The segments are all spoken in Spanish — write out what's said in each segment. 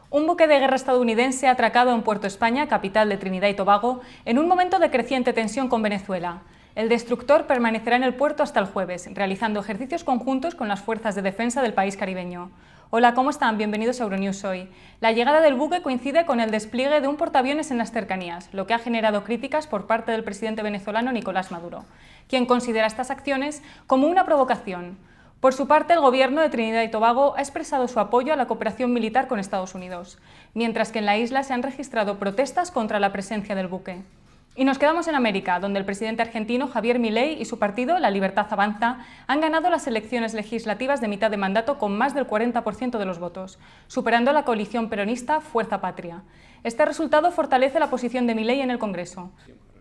Un buque de guerra estadounidense ha atracado en Puerto España, capital de Trinidad y Tobago, en un momento de creciente tensión con Venezuela. El destructor permanecerá en el puerto hasta el jueves, realizando ejercicios conjuntos con las fuerzas de defensa del país caribeño. Hola, ¿cómo están? Bienvenidos a Euronews Hoy. La llegada del buque coincide con el despliegue de un portaaviones en las cercanías, lo que ha generado críticas por parte del presidente venezolano Nicolás Maduro, quien considera estas acciones como una provocación. Por su parte, el gobierno de Trinidad y Tobago ha expresado su apoyo a la cooperación militar con Estados Unidos, mientras que en la isla se han registrado protestas contra la presencia del buque. Y nos quedamos en América, donde el presidente argentino Javier Milei y su partido, La Libertad Avanza, han ganado las elecciones legislativas de mitad de mandato con más del 40% de los votos, superando a la coalición peronista Fuerza Patria. Este resultado fortalece la posición de Milei en el Congreso.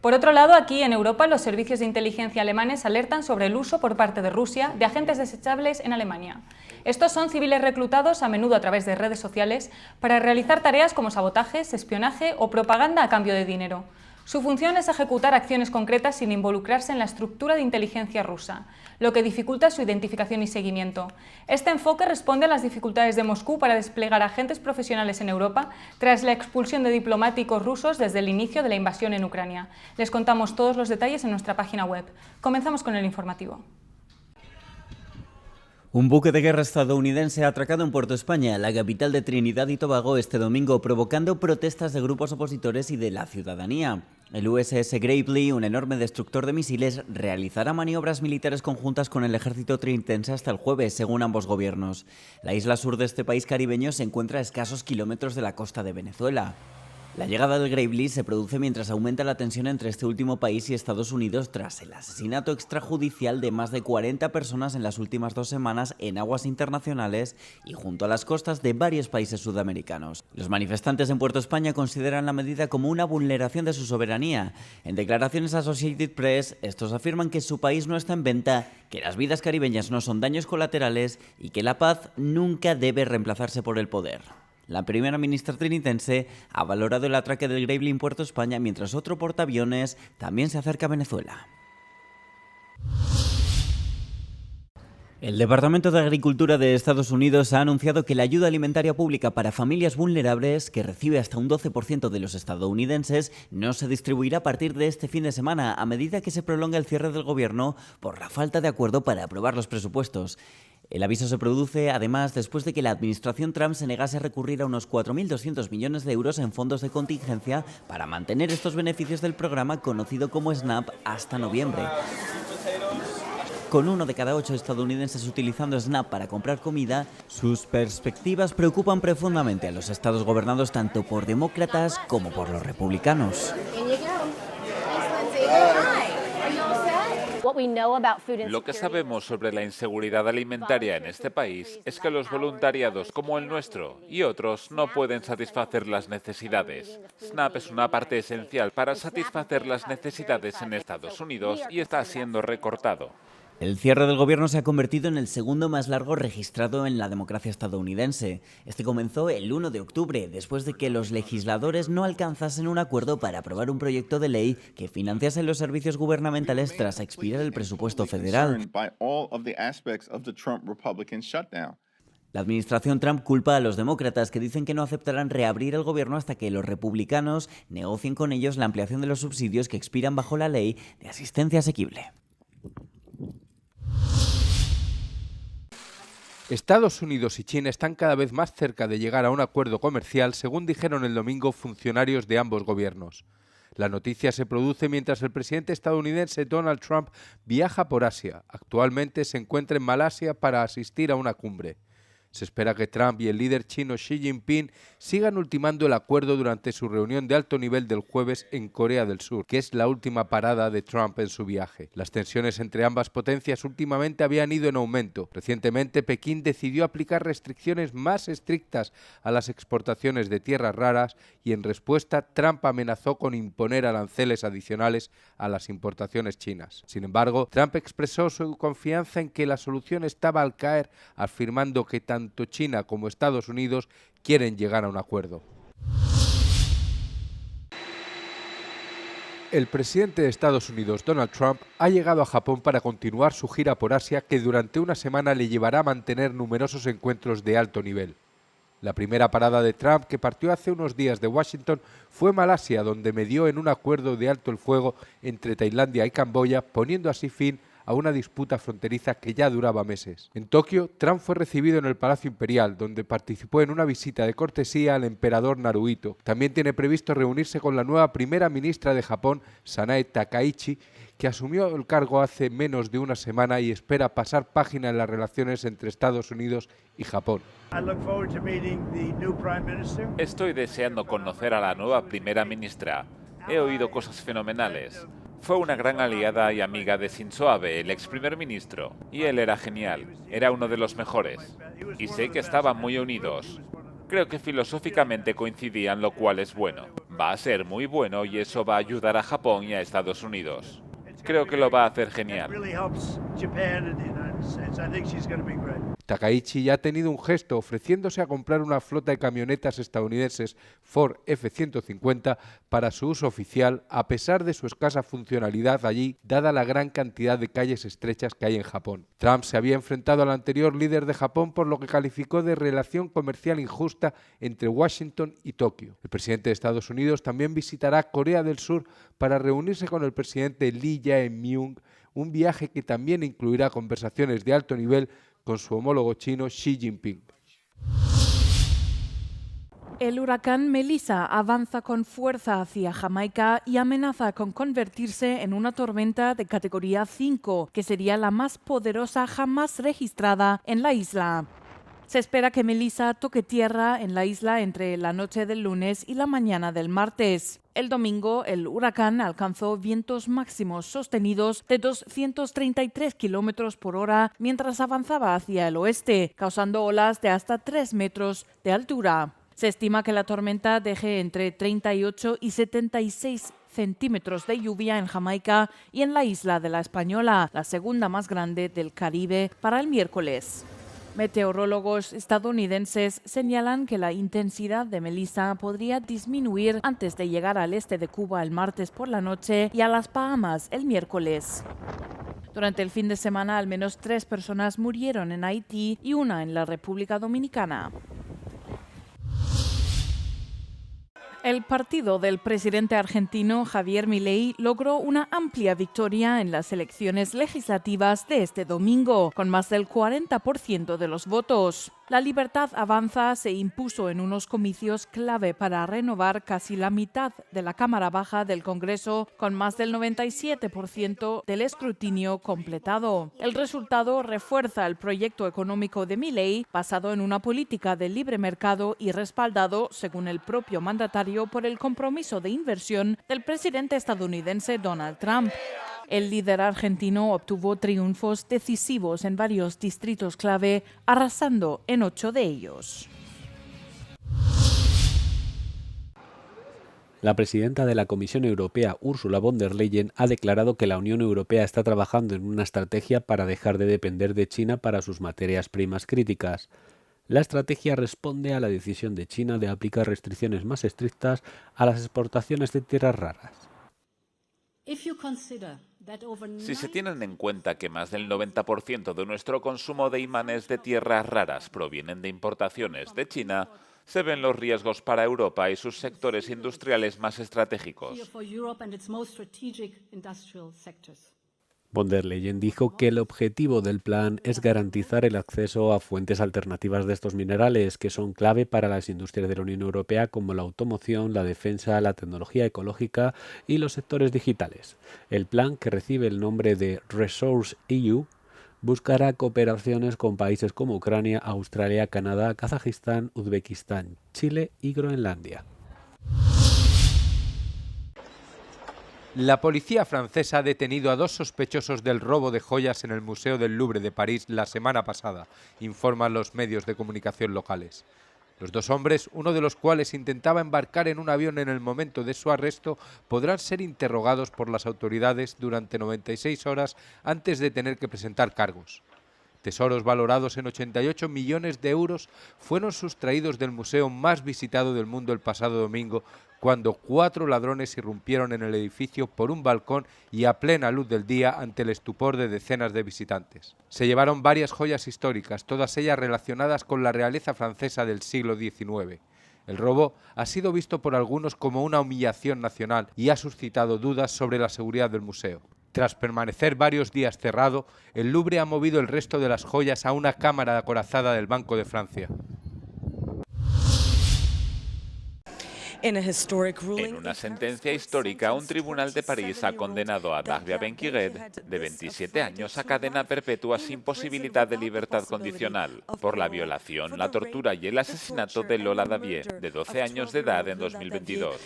Por otro lado, aquí en Europa, los servicios de inteligencia alemanes alertan sobre el uso por parte de Rusia de agentes desechables en Alemania. Estos son civiles reclutados a menudo a través de redes sociales para realizar tareas como sabotajes, espionaje o propaganda a cambio de dinero. Su función es ejecutar acciones concretas sin involucrarse en la estructura de inteligencia rusa, lo que dificulta su identificación y seguimiento. Este enfoque responde a las dificultades de Moscú para desplegar agentes profesionales en Europa tras la expulsión de diplomáticos rusos desde el inicio de la invasión en Ucrania. Les contamos todos los detalles en nuestra página web. Comenzamos con el informativo. Un buque de guerra estadounidense ha atracado en Puerto España, la capital de Trinidad y Tobago, este domingo, provocando protestas de grupos opositores y de la ciudadanía. El USS Gravely, un enorme destructor de misiles, realizará maniobras militares conjuntas con el ejército trinitense hasta el jueves, según ambos gobiernos. La isla sur de este país caribeño se encuentra a escasos kilómetros de la costa de Venezuela. La llegada del Gravely se produce mientras aumenta la tensión entre este último país y Estados Unidos tras el asesinato extrajudicial de más de 40 personas en las últimas 2 semanas en aguas internacionales y junto a las costas de varios países sudamericanos. Los manifestantes en Puerto España consideran la medida como una vulneración de su soberanía. En declaraciones a Associated Press, estos afirman que su país no está en venta, que las vidas caribeñas no son daños colaterales y que la paz nunca debe reemplazarse por el poder. La primera ministra trinitense ha valorado el atraque del Gravely en Puerto España, mientras otro portaaviones también se acerca a Venezuela. El Departamento de Agricultura de Estados Unidos ha anunciado que la ayuda alimentaria pública para familias vulnerables, que recibe hasta un 12% de los estadounidenses, no se distribuirá a partir de este fin de semana, a medida que se prolonga el cierre del gobierno por la falta de acuerdo para aprobar los presupuestos. El aviso se produce, además, después de que la administración Trump se negase a recurrir a unos 4.200 millones de euros en fondos de contingencia para mantener estos beneficios del programa conocido como SNAP hasta noviembre. Con 1 de cada 8 estadounidenses utilizando SNAP para comprar comida, sus perspectivas preocupan profundamente a los estados gobernados tanto por demócratas como por los republicanos. Lo que sabemos sobre la inseguridad alimentaria en este país es que los voluntariados como el nuestro y otros no pueden satisfacer las necesidades. SNAP es una parte esencial para satisfacer las necesidades en Estados Unidos y está siendo recortado. El cierre del gobierno se ha convertido en el segundo más largo registrado en la democracia estadounidense. Este comenzó el 1 de octubre, después de que los legisladores no alcanzasen un acuerdo para aprobar un proyecto de ley que financiase los servicios gubernamentales tras expirar el presupuesto federal. La administración Trump culpa a los demócratas, que dicen que no aceptarán reabrir el gobierno hasta que los republicanos negocien con ellos la ampliación de los subsidios que expiran bajo la ley de asistencia asequible. Estados Unidos y China están cada vez más cerca de llegar a un acuerdo comercial, según dijeron el domingo funcionarios de ambos gobiernos. La noticia se produce mientras el presidente estadounidense Donald Trump viaja por Asia. Actualmente se encuentra en Malasia para asistir a una cumbre. Se espera que Trump y el líder chino Xi Jinping sigan ultimando el acuerdo durante su reunión de alto nivel del jueves en Corea del Sur, que es la última parada de Trump en su viaje. Las tensiones entre ambas potencias últimamente habían ido en aumento. Recientemente, Pekín decidió aplicar restricciones más estrictas a las exportaciones de tierras raras y, en respuesta, Trump amenazó con imponer aranceles adicionales a las importaciones chinas. Sin embargo, Trump expresó su confianza en que la solución estaba al caer, afirmando que tanto China como Estados Unidos quieren llegar a un acuerdo. El presidente de Estados Unidos, Donald Trump, ha llegado a Japón para continuar su gira por Asia, que durante una semana le llevará a mantener numerosos encuentros de alto nivel. La primera parada de Trump, que partió hace unos días de Washington, fue Malasia, donde medió en un acuerdo de alto el fuego entre Tailandia y Camboya, poniendo así fin a una disputa fronteriza que ya duraba meses. En Tokio, Trump fue recibido en el Palacio Imperial, donde participó en una visita de cortesía al emperador Naruhito. También tiene previsto reunirse con la nueva primera ministra de Japón, Sanae Takaichi, que asumió el cargo hace menos de una semana y espera pasar página en las relaciones entre Estados Unidos y Japón. Estoy deseando conocer a la nueva primera ministra. He oído cosas fenomenales. Fue una gran aliada y amiga de Shinzo Abe, el ex primer ministro, y él era genial, era uno de los mejores. Y sé que estaban muy unidos. Creo que filosóficamente coincidían, lo cual es bueno. Va a ser muy bueno y eso va a ayudar a Japón y a Estados Unidos. Creo que lo va a hacer genial. Takaichi ya ha tenido un gesto ofreciéndose a comprar una flota de camionetas estadounidenses Ford F-150 para su uso oficial, a pesar de su escasa funcionalidad allí, dada la gran cantidad de calles estrechas que hay en Japón. Trump se había enfrentado al anterior líder de Japón por lo que calificó de relación comercial injusta entre Washington y Tokio. El presidente de Estados Unidos también visitará Corea del Sur para reunirse con el presidente Lee Jae-myung, un viaje que también incluirá conversaciones de alto nivel con su homólogo chino Xi Jinping. El huracán Melissa avanza con fuerza hacia Jamaica y amenaza con convertirse en una tormenta de categoría 5, que sería la más poderosa jamás registrada en la isla. Se espera que Melissa toque tierra en la isla entre la noche del lunes y la mañana del martes. El domingo, el huracán alcanzó vientos máximos sostenidos de 233 kilómetros por hora mientras avanzaba hacia el oeste, causando olas de hasta 3 metros de altura. Se estima que la tormenta deje entre 38 y 76 centímetros de lluvia en Jamaica y en la isla de la Española, la segunda más grande del Caribe, para el miércoles. Meteorólogos estadounidenses señalan que la intensidad de Melissa podría disminuir antes de llegar al este de Cuba el martes por la noche y a las Bahamas el miércoles. Durante el fin de semana, al menos 3 personas murieron en Haití y una en la República Dominicana. El partido del presidente argentino Javier Milei logró una amplia victoria en las elecciones legislativas de este domingo, con más del 40% de los votos. La Libertad Avanza se impuso en unos comicios clave para renovar casi la mitad de la Cámara Baja del Congreso, con más del 97% del escrutinio completado. El resultado refuerza el proyecto económico de Milei, basado en una política de libre mercado y respaldado, según el propio mandatario, por el compromiso de inversión del presidente estadounidense Donald Trump. El líder argentino obtuvo triunfos decisivos en varios distritos clave, arrasando en 8 de ellos. La presidenta de la Comisión Europea, Ursula von der Leyen, ha declarado que la Unión Europea está trabajando en una estrategia para dejar de depender de China para sus materias primas críticas. La estrategia responde a la decisión de China de aplicar restricciones más estrictas a las exportaciones de tierras raras. Si se tienen en cuenta que más del 90% de nuestro consumo de imanes de tierras raras provienen de importaciones de China, se ven los riesgos para Europa y sus sectores industriales más estratégicos. Von der Leyen dijo que el objetivo del plan es garantizar el acceso a fuentes alternativas de estos minerales, que son clave para las industrias de la Unión Europea como la automoción, la defensa, la tecnología ecológica y los sectores digitales. El plan, que recibe el nombre de Resource EU, buscará cooperaciones con países como Ucrania, Australia, Canadá, Kazajistán, Uzbekistán, Chile y Groenlandia. La policía francesa ha detenido a 2 sospechosos del robo de joyas en el Museo del Louvre de París la semana pasada, informan los medios de comunicación locales. Los 2 hombres, uno de los cuales intentaba embarcar en un avión en el momento de su arresto, podrán ser interrogados por las autoridades durante 96 horas antes de tener que presentar cargos. Tesoros valorados en 88 millones de euros fueron sustraídos del museo más visitado del mundo el pasado domingo, cuando 4 ladrones irrumpieron en el edificio por un balcón y a plena luz del día ante el estupor de decenas de visitantes. Se llevaron varias joyas históricas, todas ellas relacionadas con la realeza francesa del siglo XIX. El robo ha sido visto por algunos como una humillación nacional y ha suscitado dudas sobre la seguridad del museo. Tras permanecer varios días cerrado, el Louvre ha movido el resto de las joyas a una cámara acorazada del Banco de Francia. En una sentencia histórica, un tribunal de París ha condenado a Dahbia Ben-Kigued, de 27 años, a cadena perpetua sin posibilidad de libertad condicional por la violación, la tortura y el asesinato de Lola Davié, de 12 años de edad, en 2022.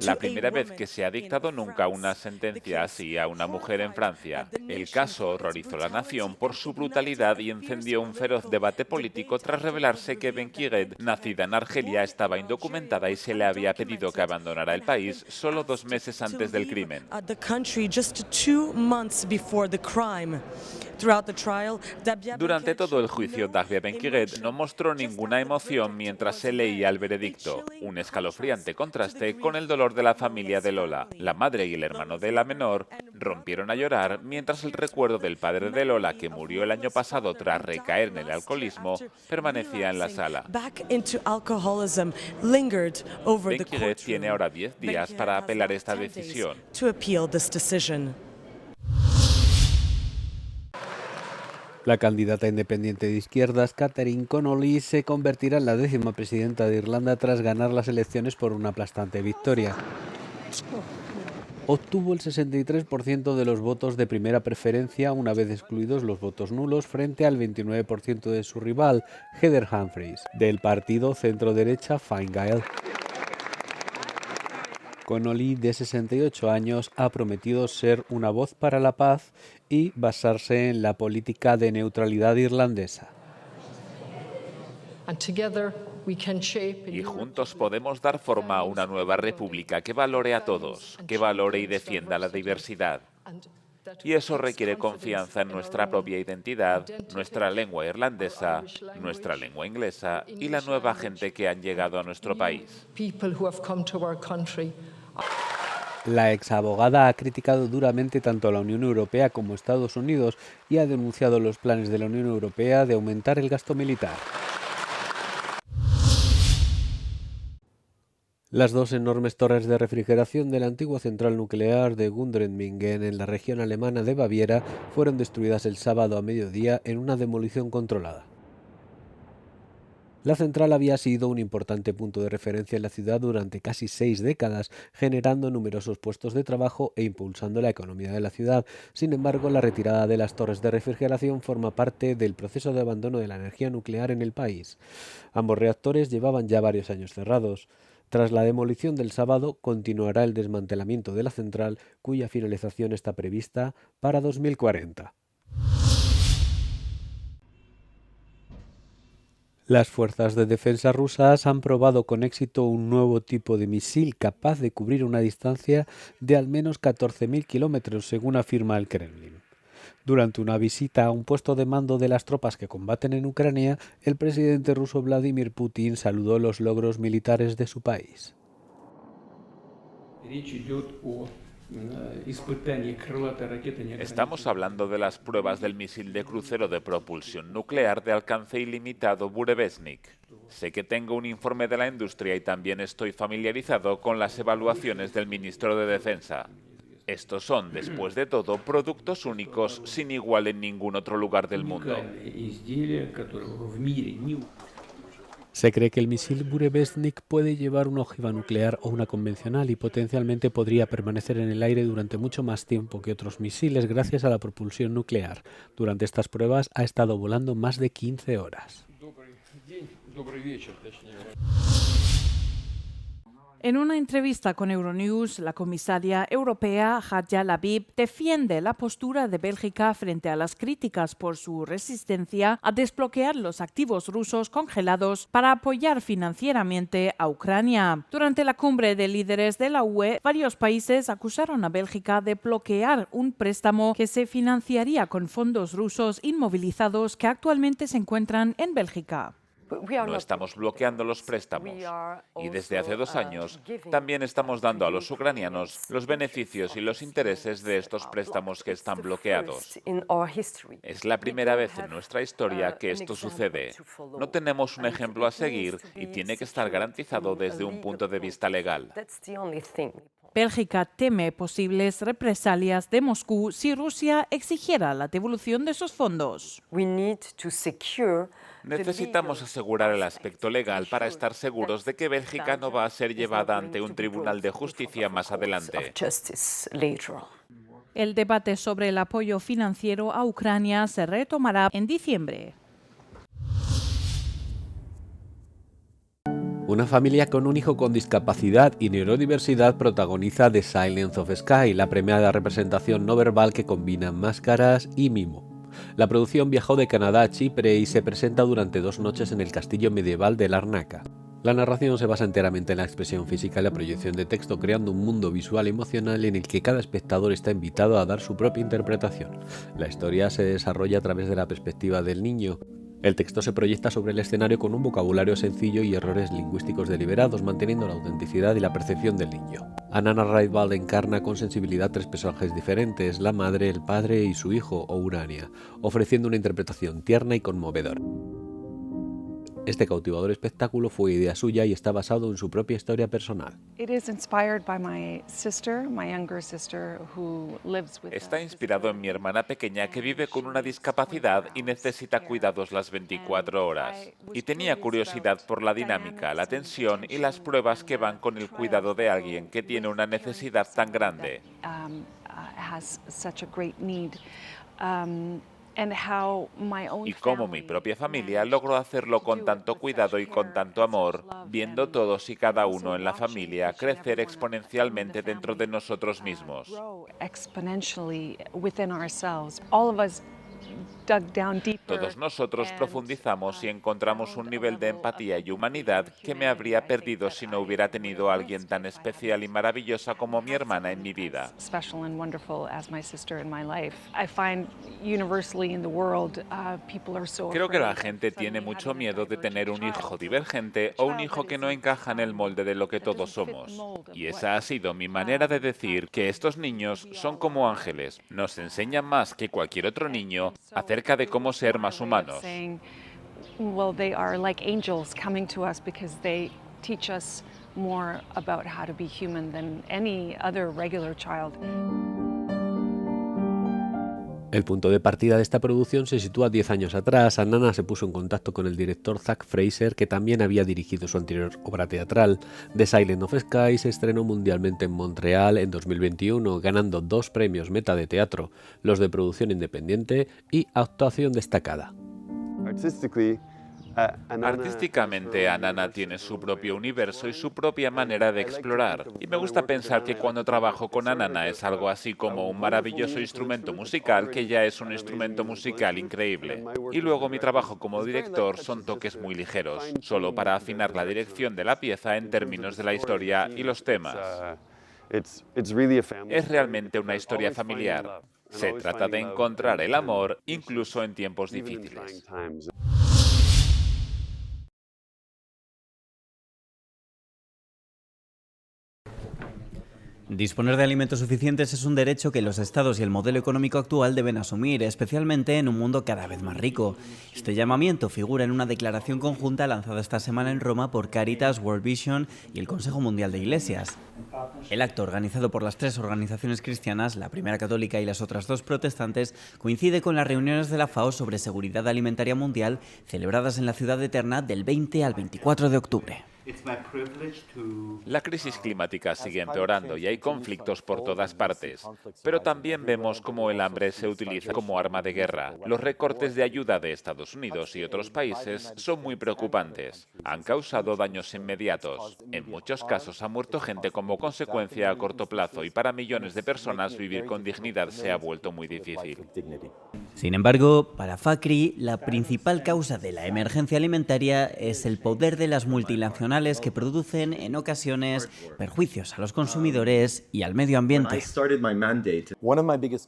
La primera vez que se ha dictado nunca una sentencia así a una mujer en Francia. El caso horrorizó a la nación por su brutalidad y encendió un feroz debate político tras revelarse que Ben-Kigued, nacida en Argelia, estaba indocumentada y se le había pedido que abandonara el país solo 2 meses antes del crimen. Durante todo el juicio, Dahbia Ben-Kigued no mostró ninguna emoción mientras se leía el veredicto, un escalofriante contraste con el dolor de la familia de Lola. La madre y el hermano de la menor rompieron a llorar mientras el recuerdo del padre de Lola, que murió el año pasado tras recaer en el alcoholismo, permanecía en la sala. Ben-Kigued tiene ahora 10 días para apelar esta decisión. La candidata independiente de izquierdas, Catherine Connolly, se convertirá en la 10ª presidenta de Irlanda tras ganar las elecciones por una aplastante victoria. Obtuvo el 63% de los votos de primera preferencia, una vez excluidos los votos nulos, frente al 29% de su rival, Heather Humphreys, del partido centro-derecha Fine Gael. Connolly, de 68 años, ha prometido ser una voz para la paz y basarse en la política de neutralidad irlandesa. Y juntos podemos dar forma a una nueva república que valore a todos, que valore y defienda la diversidad. Y eso requiere confianza en nuestra propia identidad, nuestra lengua irlandesa, nuestra lengua inglesa y la nueva gente que han llegado a nuestro país. La exabogada ha criticado duramente tanto a la Unión Europea como a Estados Unidos y ha denunciado los planes de la Unión Europea de aumentar el gasto militar. Las 2 enormes torres de refrigeración de la antigua central nuclear de Gundrenmingen, en la región alemana de Baviera, fueron destruidas el sábado a mediodía en una demolición controlada. La central había sido un importante punto de referencia en la ciudad durante casi 6 décadas, generando numerosos puestos de trabajo e impulsando la economía de la ciudad. Sin embargo, la retirada de las torres de refrigeración forma parte del proceso de abandono de la energía nuclear en el país. Ambos reactores llevaban ya varios años cerrados. Tras la demolición del sábado, continuará el desmantelamiento de la central, cuya finalización está prevista para 2040. Las fuerzas de defensa rusas han probado con éxito un nuevo tipo de misil capaz de cubrir una distancia de al menos 14.000 kilómetros, según afirma el Kremlin. Durante una visita a un puesto de mando de las tropas que combaten en Ucrania, el presidente ruso Vladimir Putin saludó los logros militares de su país. Estamos hablando de las pruebas del misil de crucero de propulsión nuclear de alcance ilimitado Burevestnik. Sé que tengo un informe de la industria y también estoy familiarizado con las evaluaciones del ministro de Defensa. Estos son, después de todo, productos únicos sin igual en ningún otro lugar del mundo. Se cree que el misil Burevestnik puede llevar una ojiva nuclear o una convencional y potencialmente podría permanecer en el aire durante mucho más tiempo que otros misiles gracias a la propulsión nuclear. Durante estas pruebas ha estado volando más de 15 horas. En una entrevista con Euronews, la comisaria europea Hadja Labib defiende la postura de Bélgica frente a las críticas por su resistencia a desbloquear los activos rusos congelados para apoyar financieramente a Ucrania. Durante la cumbre de líderes de la UE, varios países acusaron a Bélgica de bloquear un préstamo que se financiaría con fondos rusos inmovilizados que actualmente se encuentran en Bélgica. No estamos bloqueando los préstamos y desde hace 2 años también estamos dando a los ucranianos los beneficios y los intereses de estos préstamos que están bloqueados. Es la primera vez en nuestra historia que esto sucede. No tenemos un ejemplo a seguir y tiene que estar garantizado desde un punto de vista legal. Bélgica teme posibles represalias de Moscú si Rusia exigiera la devolución de sus fondos. Necesitamos asegurar el aspecto legal para estar seguros de que Bélgica no va a ser llevada ante un tribunal de justicia más adelante. El debate sobre el apoyo financiero a Ucrania se retomará en diciembre. Una familia con un hijo con discapacidad y neurodiversidad protagoniza The Silence of Sky, la premiada representación no verbal que combina máscaras y mimo. La producción viajó de Canadá a Chipre y se presenta durante 2 noches en el castillo medieval de Larnaca. La narración se basa enteramente en la expresión física y la proyección de texto, creando un mundo visual y emocional en el que cada espectador está invitado a dar su propia interpretación. La historia se desarrolla a través de la perspectiva del niño. El texto se proyecta sobre el escenario con un vocabulario sencillo y errores lingüísticos deliberados, manteniendo la autenticidad y la percepción del niño. Anana Raidwald encarna con sensibilidad 3 personajes diferentes, la madre, el padre y su hijo, o Urania, ofreciendo una interpretación tierna y conmovedora. Este cautivador espectáculo fue idea suya y está basado en su propia historia personal. Está inspirado en mi hermana pequeña que vive con una discapacidad y necesita cuidados las 24 horas. Y tenía curiosidad por la dinámica, la tensión y las pruebas que van con el cuidado de alguien que tiene una necesidad tan grande. Y cómo mi propia familia logró hacerlo con tanto cuidado y con tanto amor, viendo todos y cada uno en la familia crecer exponencialmente dentro de nosotros mismos. Todos nosotros profundizamos y encontramos un nivel de empatía y humanidad que me habría perdido si no hubiera tenido a alguien tan especial y maravillosa como mi hermana en mi vida. Creo que la gente tiene mucho miedo de tener un hijo divergente o un hijo que no encaja en el molde de lo que todos somos. Y esa ha sido mi manera de decir que estos niños son como ángeles, nos enseñan más que cualquier otro niño acerca de cómo ser más humanos. El punto de partida de esta producción se sitúa 10 años atrás. Anana se puso en contacto con el director Zack Fraser, que también había dirigido su anterior obra teatral. The Silence of Sky se estrenó mundialmente en Montreal en 2021, ganando 2 premios Meta de teatro, los de producción independiente y actuación destacada. Artísticamente, Anana tiene su propio universo y su propia manera de explorar. Y me gusta pensar que cuando trabajo con Anana es algo así como un maravilloso instrumento musical que ya es un instrumento musical increíble. Y luego mi trabajo como director son toques muy ligeros, solo para afinar la dirección de la pieza en términos de la historia y los temas. Es realmente una historia familiar. Se trata de encontrar el amor incluso en tiempos difíciles. Disponer de alimentos suficientes es un derecho que los estados y el modelo económico actual deben asumir, especialmente en un mundo cada vez más rico. Este llamamiento figura en una declaración conjunta lanzada esta semana en Roma por Caritas, World Vision y el Consejo Mundial de Iglesias. El acto, organizado por las 3 organizaciones cristianas, la primera católica y las otras 2 protestantes, coincide con las reuniones de la FAO sobre seguridad alimentaria mundial celebradas en la Ciudad Eterna del 20 al 24 de octubre. La crisis climática sigue empeorando y hay conflictos por todas partes, pero también vemos cómo el hambre se utiliza como arma de guerra. Los recortes de ayuda de Estados Unidos y otros países son muy preocupantes. Han causado daños inmediatos. En muchos casos ha muerto gente como consecuencia a corto plazo y para millones de personas vivir con dignidad se ha vuelto muy difícil. Sin embargo, para Fakhri, la principal causa de la emergencia alimentaria es el poder de las multinacionales que producen en ocasiones perjuicios a los consumidores y al medio ambiente.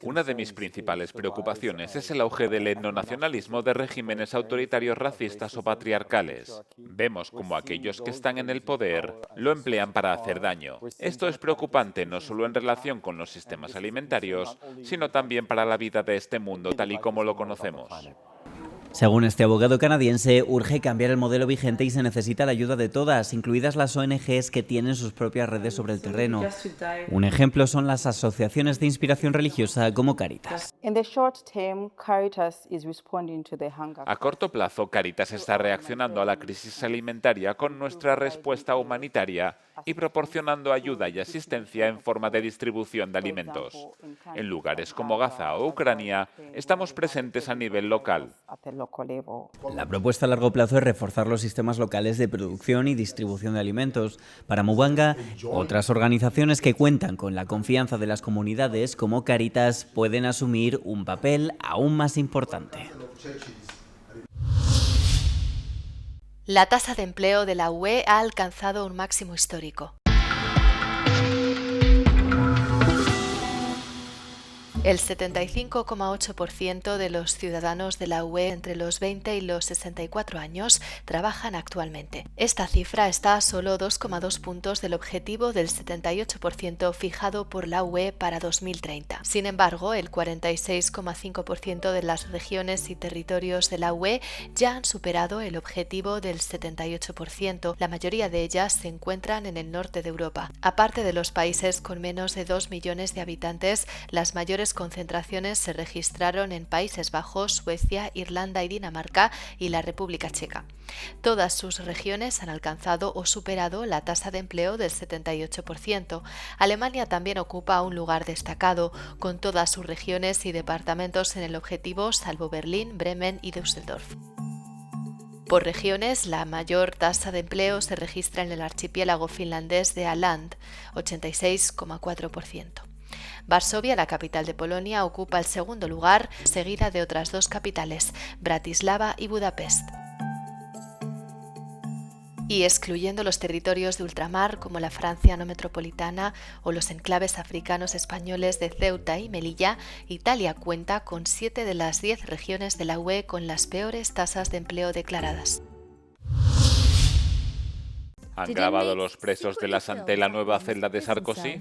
Una de mis principales preocupaciones es el auge del etnonacionalismo de regímenes autoritarios racistas o patriarcales. Vemos como aquellos que están en el poder lo emplean para hacer daño. Esto es preocupante no solo en relación con los sistemas alimentarios, sino también para la vida de este mundo tal y como lo conocemos. Según este abogado canadiense, urge cambiar el modelo vigente y se necesita la ayuda de todas, incluidas las ONGs que tienen sus propias redes sobre el terreno. Un ejemplo son las asociaciones de inspiración religiosa como Caritas. A corto plazo, Caritas está reaccionando a la crisis alimentaria con nuestra respuesta humanitaria y proporcionando ayuda y asistencia en forma de distribución de alimentos. En lugares como Gaza o Ucrania, estamos presentes a nivel local. La propuesta a largo plazo es reforzar los sistemas locales de producción y distribución de alimentos. Para Mubanga, otras organizaciones que cuentan con la confianza de las comunidades, como Caritas, pueden asumir un papel aún más importante. La tasa de empleo de la UE ha alcanzado un máximo histórico. El 75,8% de los ciudadanos de la UE entre los 20 y los 64 años trabajan actualmente. Esta cifra está a solo 2,2 puntos del objetivo del 78% fijado por la UE para 2030. Sin embargo, el 46,5% de las regiones y territorios de la UE ya han superado el objetivo del 78%. La mayoría de ellas se encuentran en el norte de Europa. Aparte de los países con menos de 2 millones de habitantes, las mayores concentraciones se registraron en Países Bajos, Suecia, Irlanda y Dinamarca y la República Checa. Todas sus regiones han alcanzado o superado la tasa de empleo del 78%. Alemania también ocupa un lugar destacado, con todas sus regiones y departamentos en el objetivo, salvo Berlín, Bremen y Düsseldorf. Por regiones, la mayor tasa de empleo se registra en el archipiélago finlandés de Åland, 86,4%. Varsovia, la capital de Polonia, ocupa el segundo lugar, seguida de otras dos capitales, Bratislava y Budapest. Y excluyendo los territorios de ultramar como la Francia no metropolitana o los enclaves africanos españoles de Ceuta y Melilla, Italia cuenta con 7 de las 10 regiones de la UE con las peores tasas de empleo declaradas. ¿Han grabado los presos de la Santé la nueva celda de Sarkozy?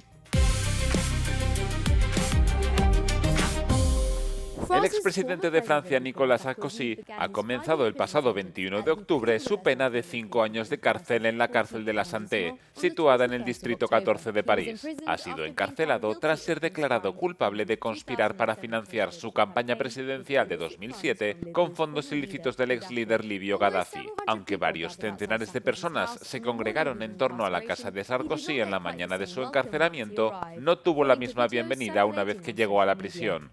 El expresidente de Francia, Nicolas Sarkozy, ha comenzado el pasado 21 de octubre su pena de 5 años de cárcel en la cárcel de la Santé, situada en el distrito 14 de París. Ha sido encarcelado tras ser declarado culpable de conspirar para financiar su campaña presidencial de 2007 con fondos ilícitos del ex líder libio Gaddafi. Aunque varios centenares de personas se congregaron en torno a la casa de Sarkozy en la mañana de su encarcelamiento, no tuvo la misma bienvenida una vez que llegó a la prisión.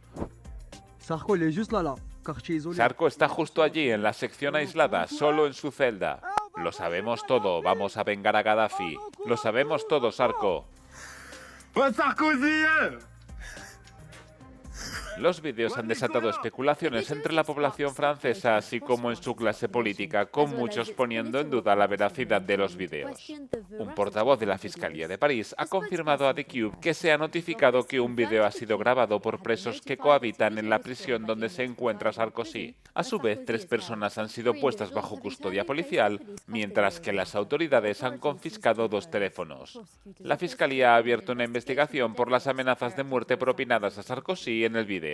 Sarko está justo allí, en la sección aislada, solo en su celda. Lo sabemos todo, vamos a vengar a Gaddafi. Lo sabemos todo, Sarko. Los vídeos han desatado especulaciones entre la población francesa, así como en su clase política, con muchos poniendo en duda la veracidad de los vídeos. Un portavoz de la Fiscalía de París ha confirmado a The Cube que se ha notificado que un vídeo ha sido grabado por presos que cohabitan en la prisión donde se encuentra Sarkozy. A su vez, 3 personas han sido puestas bajo custodia policial, mientras que las autoridades han confiscado 2 teléfonos. La Fiscalía ha abierto una investigación por las amenazas de muerte propinadas a Sarkozy en el vídeo.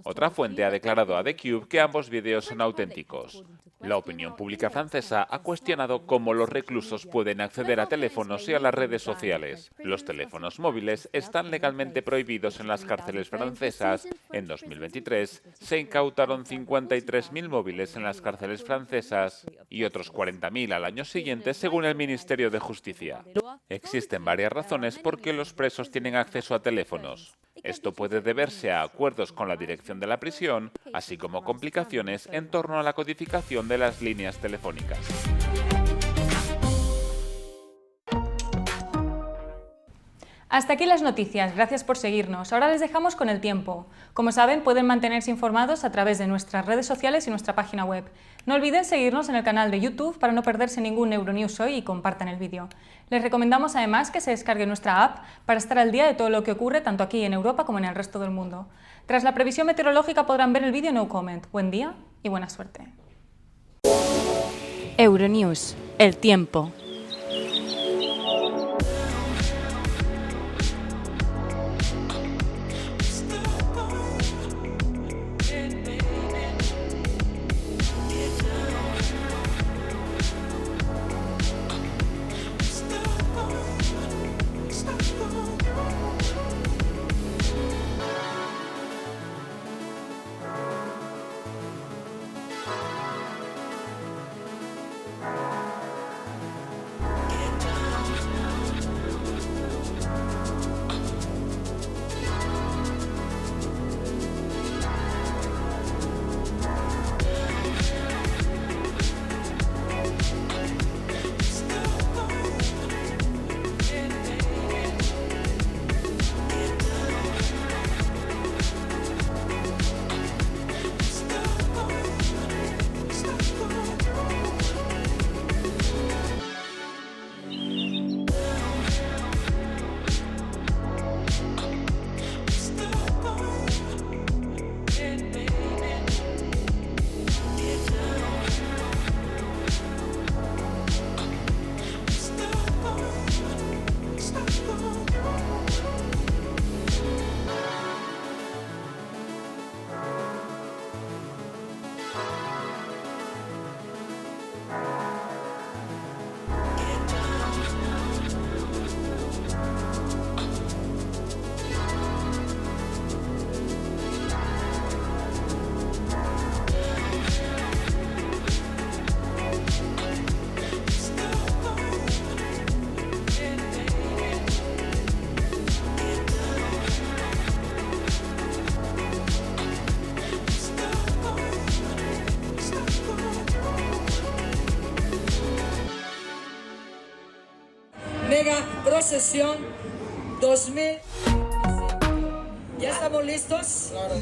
Otra fuente ha declarado a The Cube que ambos vídeos son auténticos. La opinión pública francesa ha cuestionado cómo los reclusos pueden acceder a teléfonos y a las redes sociales. Los teléfonos móviles están legalmente prohibidos en las cárceles francesas. En 2023 se incautaron 53.000 móviles en las cárceles francesas y otros 40.000 al año siguiente, según el Ministerio de Justicia. Existen varias razones por qué los presos tienen acceso a teléfonos. Esto puede deberse a acuerdos con la dirección de la prisión, así como complicaciones en torno a la codificación de las líneas telefónicas. Hasta aquí las noticias, gracias por seguirnos. Ahora les dejamos con el tiempo. Como saben, pueden mantenerse informados a través de nuestras redes sociales y nuestra página web. No olviden seguirnos en el canal de YouTube para no perderse ningún Euronews hoy y compartan el vídeo. Les recomendamos además que se descarguen nuestra app para estar al día de todo lo que ocurre tanto aquí en Europa como en el resto del mundo. Tras la previsión meteorológica podrán ver el vídeo No Comment. Buen día y buena suerte. Euronews, el tiempo. Mega Procesión 2000. ¿Ya estamos listos? Claro.